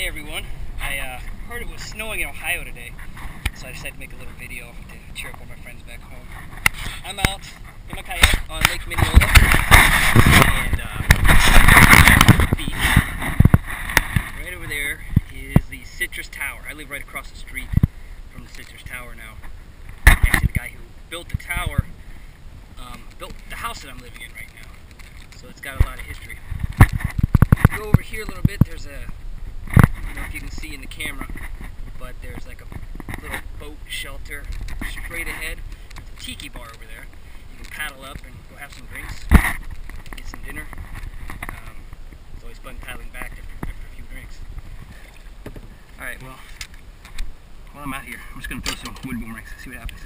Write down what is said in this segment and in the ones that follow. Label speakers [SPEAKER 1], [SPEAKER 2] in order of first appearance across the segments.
[SPEAKER 1] everyone. I heard it was snowing in Ohio today, so I decided to make a little video to cheer up all my friends back home. I'm out in my kayak on Lake Minneola, and beach. Right over there is the Citrus Tower. I live right across the street from the Citrus Tower now. Actually, the guy who built the tower built the house that I'm living in right now, so it's got a lot of history. Go over here a little bit. There's a, I don't know if you can see in the camera, but there's like a little boat shelter straight ahead. There's a tiki bar over there. You can paddle up and go have some drinks, get some dinner. It's always fun paddling back after a few drinks. Alright, well, while I'm out here, I'm just going to throw some wood boomerangs, see what happens.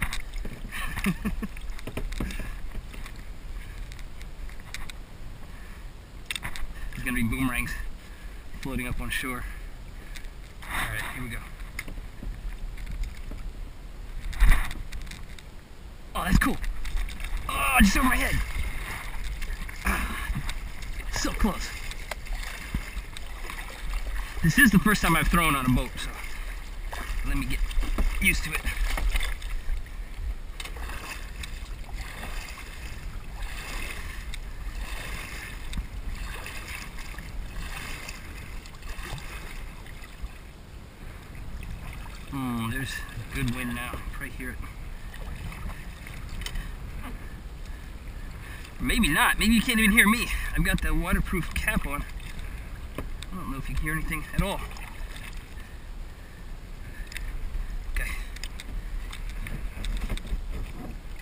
[SPEAKER 1] There's going to be boomerangs floating up on shore. Alright, here we go. Oh, that's cool. Oh, just over my head. So close. This is the first time I've thrown on a boat, so let me get used to it. There's a good wind now, right here. Maybe not, maybe you can't even hear me. I've got the waterproof cap on. I don't know if you can hear anything at all. Okay.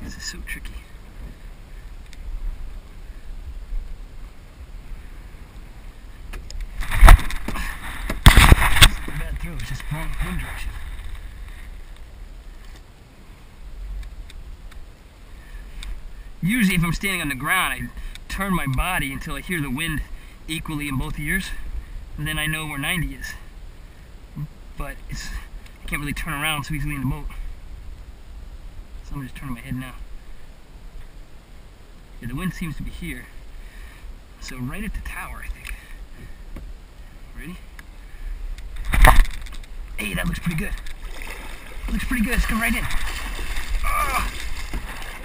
[SPEAKER 1] This is so tricky. It's not a bad throw, it's just wrong wind direction. Usually if I'm standing on the ground, I turn my body until I hear the wind equally in both ears, and then I know where 90 is. But I can't really turn around so easily in the boat. So I'm just turning my head now. Yeah, the wind seems to be here. So right at the tower, I think. Ready? Hey, that looks pretty good. Looks pretty good, it's coming right in. Oh,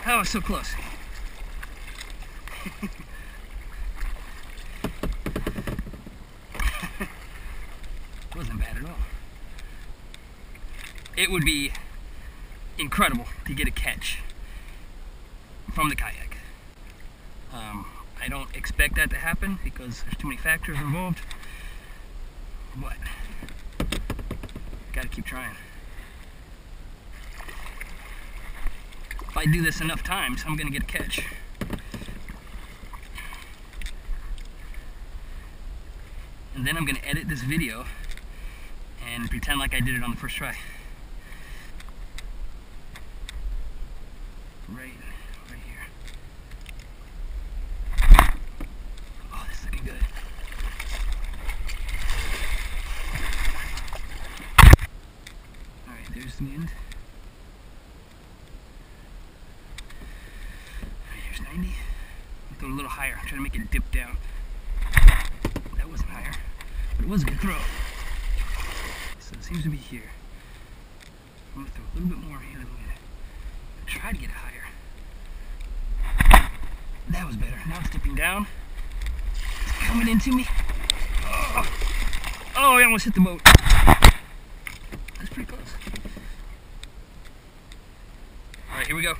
[SPEAKER 1] that was so close. Wasn't bad at all. It would be incredible to get a catch from the kayak. I don't expect that to happen because there's too many factors involved, but gotta keep trying. If I do this enough times, I'm gonna get a catch. And then I'm going to edit this video and pretend like I did it on the first try. Right here. Oh, this is looking good. Alright, there's the end. Alright, here's 90. I'll throw it a little higher. I'm trying to make it dip down. That wasn't higher. But it was a good throw. So it seems to be here. I'm going to throw a little bit more here. Try to get it higher. That was better. Now it's dipping down. It's coming into me. Oh, I almost hit the boat. That's pretty close. Alright, here we go.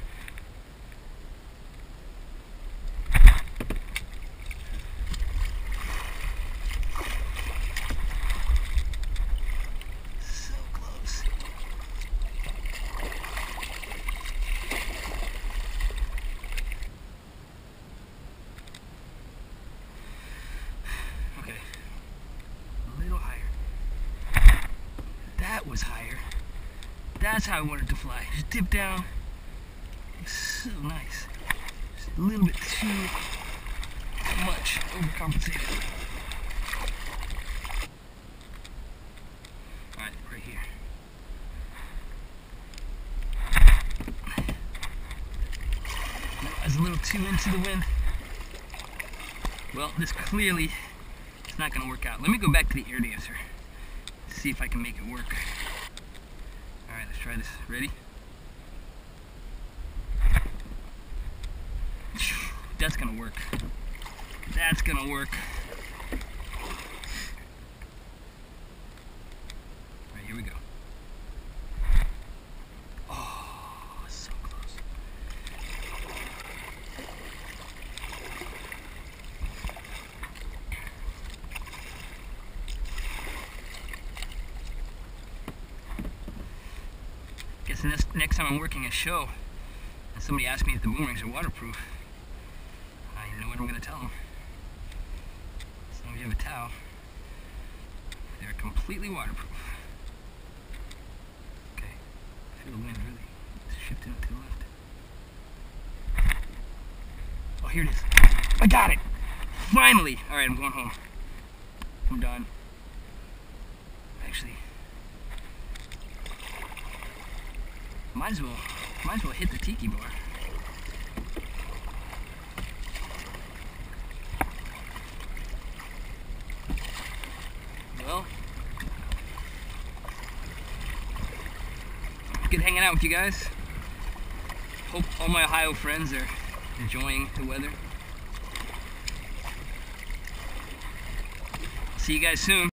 [SPEAKER 1] That was higher. That's how I wanted it to fly. Just dip down. It's so nice. Just a little bit too much. Overcompensated. Alright, right here. I was a little too into the wind. Well, this clearly is not going to work out. Let me go back to the air dancer. see if I can make it work. Alright, let's try this. Ready? That's gonna work. That's gonna work. Alright, here we go. Oh, so close. Guess the next time I'm working a show and somebody asks me if the boomerangs are waterproof, I know what I'm going to tell them. As long as you have a towel, they're completely waterproof. Okay, I feel the wind really shifting to the left. Oh, here it is. I got it! Finally! Alright, I'm going home. I'm done. Actually, might as well hit the tiki bar. Well, good hanging out with you guys. Hope all my Ohio friends are enjoying the weather. See you guys soon.